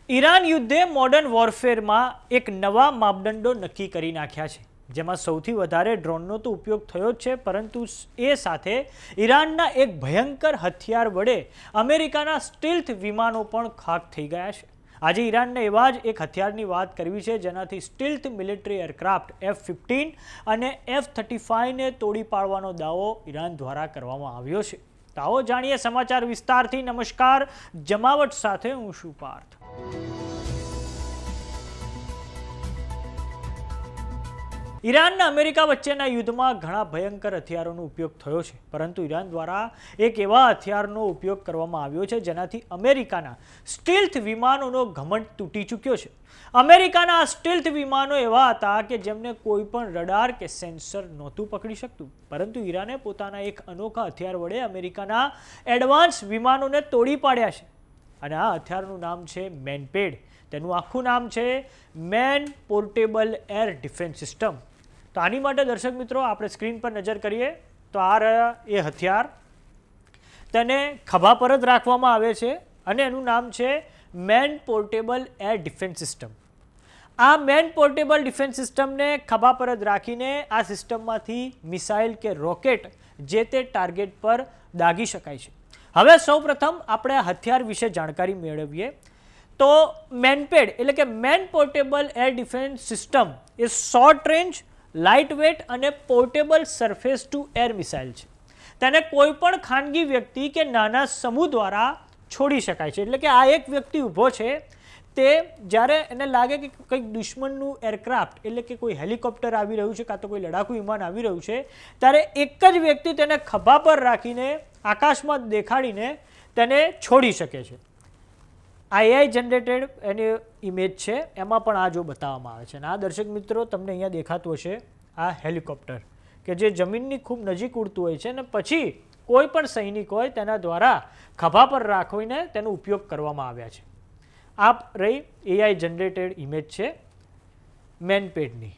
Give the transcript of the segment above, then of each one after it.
Iran યુદ્ધે modern વોરફેરમાં એક નવા માપદંડો નક્કી કરી નાખ્યા છે, જેમાં સૌથી વધારે ડ્રોનનો તો ઉપયોગ થયો જ છે, પરંતુ એ સાથે ઈરાનના એક ભયંકર હથિયાર વડે અમેરિકાના સ્ટીલ્થ વિમાનો પણ ખાક થઈ ગયા છે. આજે ઈરાનને એવા જ એક હથિયારની વાત કરવી છે, જેનાથી સ્ટીલ્થ મિલિટરી એરક્રાફ્ટ F-15 અને F-35ને તોડી પાડવાનો દાવો ઈરાન દ્વારા કરવામાં આવ્યો છે. તો આવો જાણીએ સમાચાર વિસ્તારથી. નમસ્કાર, જમાવટ સાથે હું છું પાર્થ. ઈરાનના અમેરિકા વચ્ચેના યુદ્ધમાં ઘણા ભયંકર હથિયારોનો ઉપયોગ થયો છે, પરંતુ ઈરાન દ્વારા એક એવા હથિયારનો ઉપયોગ કરવામાં આવ્યો છે જેનાથી અમેરિકાના સ્ટીલ્થ વિમાનોનો ઘમંડ તૂટી ચૂક્યો છે. અમેરિકાના આ સ્ટીલ્થ વિમાનો એવા હતા કે જેમને કોઈ પણ રડાર કે સેન્સર નહોતું પકડી શકતું, પરંતુ ઈરાને પોતાના એક અનોખા હથિયાર વડે અમેરિકાના એડવાન્સ વિમાનોને તોડી પાડ્યા છે. અને આ હથિયારનું નામ છે મેનપેડ. તેનું આખું નામ છે main portable air defence system. તો આની માટે દર્શક મિત્રો આપણે સ્ક્રીન પર નજર કરીએ તો આ રહ્યા એ હથિયાર. તેને ખભા પર જ રાખવામાં આવે છે અને એનું નામ છે main portable air defence system. આ મેન પોર્ટેબલ ડિફેન્સ સિસ્ટમને ખભા પર જ રાખીને આ સિસ્ટમમાંથી મિસાઇલ કે રોકેટ જે તે ટાર્ગેટ પર દાગી શકાય છે. હવે સૌપ્રથમ આપણે આ હથિયાર વિશે જાણકારી મેળવીએ. તો મેનપેડ એટલે કે man portable air defence system એ શોર્ટ રેન્જ, લાઇટ વેટ અને portable surface to air missile છે. તેને કોઈ પણ ખાનગી વ્યક્તિ કે નાના સમૂહ દ્વારા છોડી શકાય છે. એટલે કે આ એક વ્યક્તિ ઊભો છે, તે જ્યારે એને લાગે કે કંઈક દુશ્મનનું એરક્રાફ્ટ એટલે કે કોઈ હેલિકોપ્ટર આવી રહ્યું છે કાં તો કોઈ લડાકુ વિમાન આવી રહ્યું છે, ત્યારે એક જ વ્યક્તિ તેને ખભા પર રાખીને આકાશમાં દેખાડીને તેને છોડી શકે છે. આ AI જનરેટેડ એની ઇમેજ છે, એમાં પણ આ જો બતાવવામાં આવે છે. અને આ દર્શક મિત્રો તમને અહીંયા દેખાતું હશે આ હેલિકોપ્ટર કે જે જમીનની ખૂબ નજીક ઉડતું હોય છે અને પછી કોઈ પણ સૈનિક હોય તેના દ્વારા ખભા પર રાખીને તેનો ઉપયોગ કરવામાં આવ્યા છે. આ રહી AI જનરેટેડ ઇમેજ છે મેનપેડની.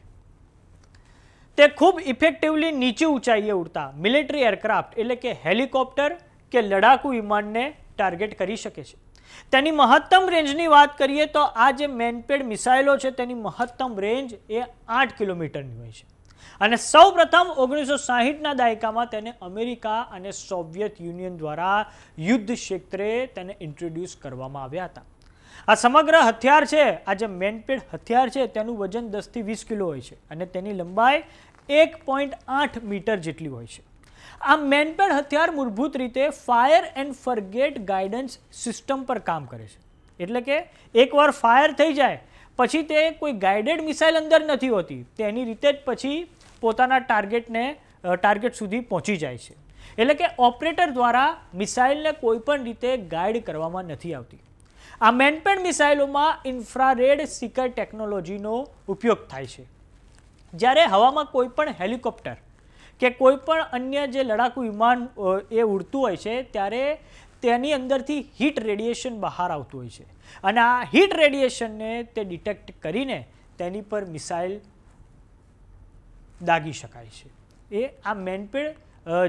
તે ખૂબ ઇફેક્ટિવલી નીચી ઊંચાઈએ ઉડતા મિલિટરી એરક્રાફ્ટ એટલે કે હેલિકોપ્ટર કે લડાકુ વિમાનને ટાર્ગેટ કરી શકે છે. તેની મહત્તમ રેન્જની વાત કરીએ તો આ જે મેનપેડ મિસાઇલો છે તેની મહત્તમ રેન્જ એ 8 કિલોમીટરની હોય છે. અને સૌ પ્રથમ 1960ના દાયકામાં તેને અમેરિકા અને સોવિયત યુનિયન દ્વારા યુદ્ધ ક્ષેત્રે તેને ઇન્ટ્રોડ્યુસ કરવામાં આવ્યા હતા. આ સમગ્ર હથિયાર છે, આ જે મેનપેડ હથિયાર છે તેનું વજન 10 થી 20 કિલો હોય છે અને તેની લંબાઈ 1.8 મીટર જેટલી હોય છે. આ મેનપેડ હથિયાર મૂળભૂત રીતે fire and forget guidance system પર કામ કરે છે. એટલે કે એકવાર ફાયર થઈ જાય પછી તે કોઈ ગાઈડેડ મિસાઇલ અંદર નથી હોતી, તેની રીતે જ પછી પોતાના ટાર્ગેટ સુધી પહોંચી જાય છે. એટલે કે ઓપરેટર દ્વારા મિસાઇલને કોઈ પણ રીતે ગાઈડ કરવામાં નથી આવતી. આ મેનપેડ મિસાઇલોમાં ઇન્ફ્રારેડ સિકર ટેકનોલોજીનો ઉપયોગ થાય છે. જ્યારે હવામાં કોઈ પણ હેલિકોપ્ટર કે કોઈ પણ અન્ય જે લડાકુ વિમાન એ ઉડતું હોય છે ત્યારે તેની અંદરથી હીટ રેડિયેશન બહાર આવતું હોય છે અને આ હીટ રેડિયેશનને તે ડિટેક્ટ કરીને તેની પર મિસાઇલ દાગી શકાય છે. એ આ મેનપેડ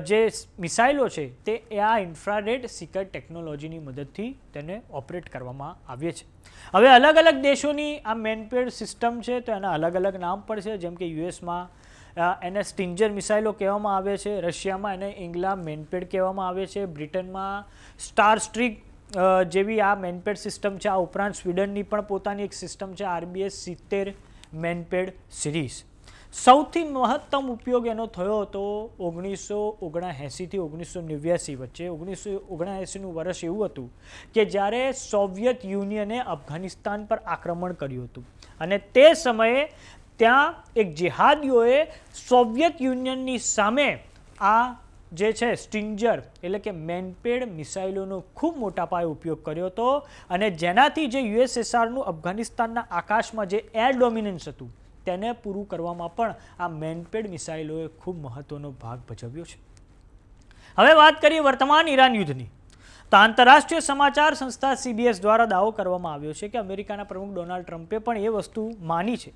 જે મિસાઇલો છે તે આ ઇન્ફ્રારેડ સિકર ટેકનોલોજીની મદદથી તેને ઓપરેટ કરવામાં આવે છે. હવે અલગ અલગ દેશોની આ મેનપેડ સિસ્ટમ છે તો એના અલગ અલગ નામ પણ છે. જેમ કે યુએસમાં એને સ્ટિન્જર મિસાઇલો કહેવામાં આવે છે, રશિયામાં એને ઇંગ્લા મેનપેડ કહેવામાં આવે છે, બ્રિટનમાં સ્ટાર સ્ટ્રીક જેવી આ મેનપેડ સિસ્ટમ છે. આ ઉપરાંત સ્વીડનની પણ પોતાની એક સિસ્ટમ છે RBS 70 મેનપેડ સિરીઝ. સૌથી મહત્તમ ઉપયોગ એનો થયો હતો 1979 થી 1989 વચ્ચે. 1979નું વર્ષ એવું હતું કે જ્યારે સોવિયત યુનિયને અફઘાનિસ્તાન પર આક્રમણ કર્યું હતું અને તે સમયે ત્યાં એક જેહાદીઓએ સોવિયત યુનિયનની સામે આ જે છે સ્ટિન્જર એટલે કે મેનપેડ મિસાઇલોનો ખૂબ મોટા પાયે ઉપયોગ કર્યો હતો અને જેનાથી જે USSRનું અફઘાનિસ્તાનના આકાશમાં જે એર ડોમિનન્સ હતું તેને પૂરું કરવામાં પણ આ મેનપેડ મિસાઇલોએ ખૂબ મહત્વનો ભાગ ભજવ્યો છે. હવે વાત કરીએ વર્તમાન ઈરાન યુદ્ધની. તો આંતરરાષ્ટ્રીય સમાચાર સંસ્થા CBS દ્વારા દાવો કરવામાં આવ્યો છે કે અમેરિકાના પ્રમુખ ડોનાલ્ડ ટ્રમ્પે પણ એ વસ્તુ માની છે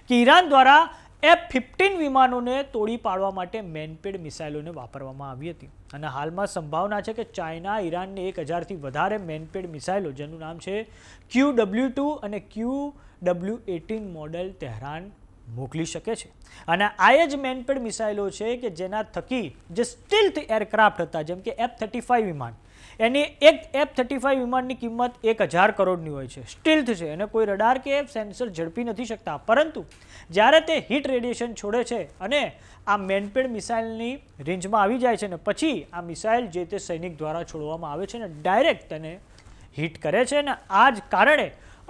કે ઈરાન દ્વારા F-15 વિમાનોને તોડી પાડવા માટે મેનપેડ મિસાઇલોને વાપરવામાં આવી હતી અને હાલમાં સંભાવના છે કે ચાઇના ઈરાનને 1000થી વધારે મેનપેડ મિસાઇલો જેનું નામ છે QW2 અને QW18 મોડેલ તહેરાન મોકલી શકે છે અને આ જ મેનપેડ મિસાઇલો છે કે જેના થકી જે સ્ટીલ્થ એરક્રાફ્ટ હતા જેમ કે F-35 વિમાન એની એક F-35 વિમાનની કિંમત 1000 કરોડની હોય છે, સ્ટીલ્થ છે અને કોઈ રડાર કે સેન્સર ઝડપી નથી શકતા, પરંતુ જ્યારે તે હીટ રેડિયેશન છોડે છે અને આ મેનપેડ મિસાઇલની રેન્જમાં આવી જાય છે ને પછી આ મિસાઇલ જે તે સૈનિક દ્વારા છોડવામાં આવે છે ને ડાયરેક્ટ તેને હિટ કરે છે અને આ જ કારણે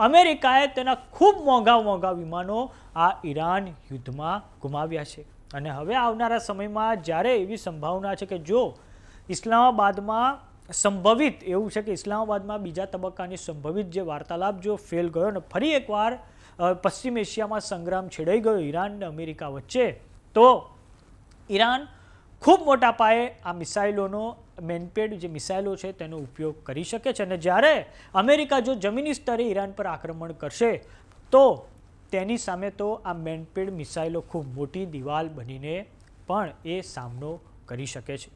અમેરિકાએ તેના ખૂબ મોંઘા વિમાનો આ ઈરાન યુદ્ધમાં ગુમાવ્યા છે અને હવે આવનારા સમયમાં જ્યારે એવી સંભાવના છે કે જો ઇસ્લામાબાદમાં સંભવિત એવું છે કે ઇસ્લામાબાદમાં બીજા તબક્કાની સંભવિત જે વાર્તાલાપ જો ફેલ ગયો ને ફરી એકવાર પશ્ચિમ એશિયામાં સંગ્રામ છેડાઈ ગયો ઈરાન અને અમેરિકા વચ્ચે, તો ઈરાન ખૂબ મોટા પાયે આ મિસાઇલોનો મેનપેડ જે મિસાઇલો છે તેનો ઉપયોગ કરી શકે છે અને જ્યારે અમેરિકા જો જમીની સ્તરે ઈરાન પર આક્રમણ કરશે તો તેની સામે તો આ મેનપેડ મિસાઇલો ખૂબ મોટી દિવાલ બનીને પણ એ સામનો કરી શકે છે.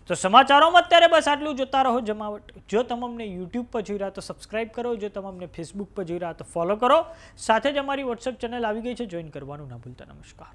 તો સમાચારોમાં અત્યારે બસ આટલું. જોતા રહો જમાવટ. જો તમે અમને યુટ્યુબ પર જોઈ રહ્યા તો સબસ્ક્રાઇબ કરો, જો તમે અમને ફેસબુક પર જોઈ રહ્યા તો ફોલો કરો, સાથે જ અમારી વોટ્સએપ ચેનલ આવી ગઈ છે, જોઈન કરવાનું ના ભૂલતા. નમસ્કાર.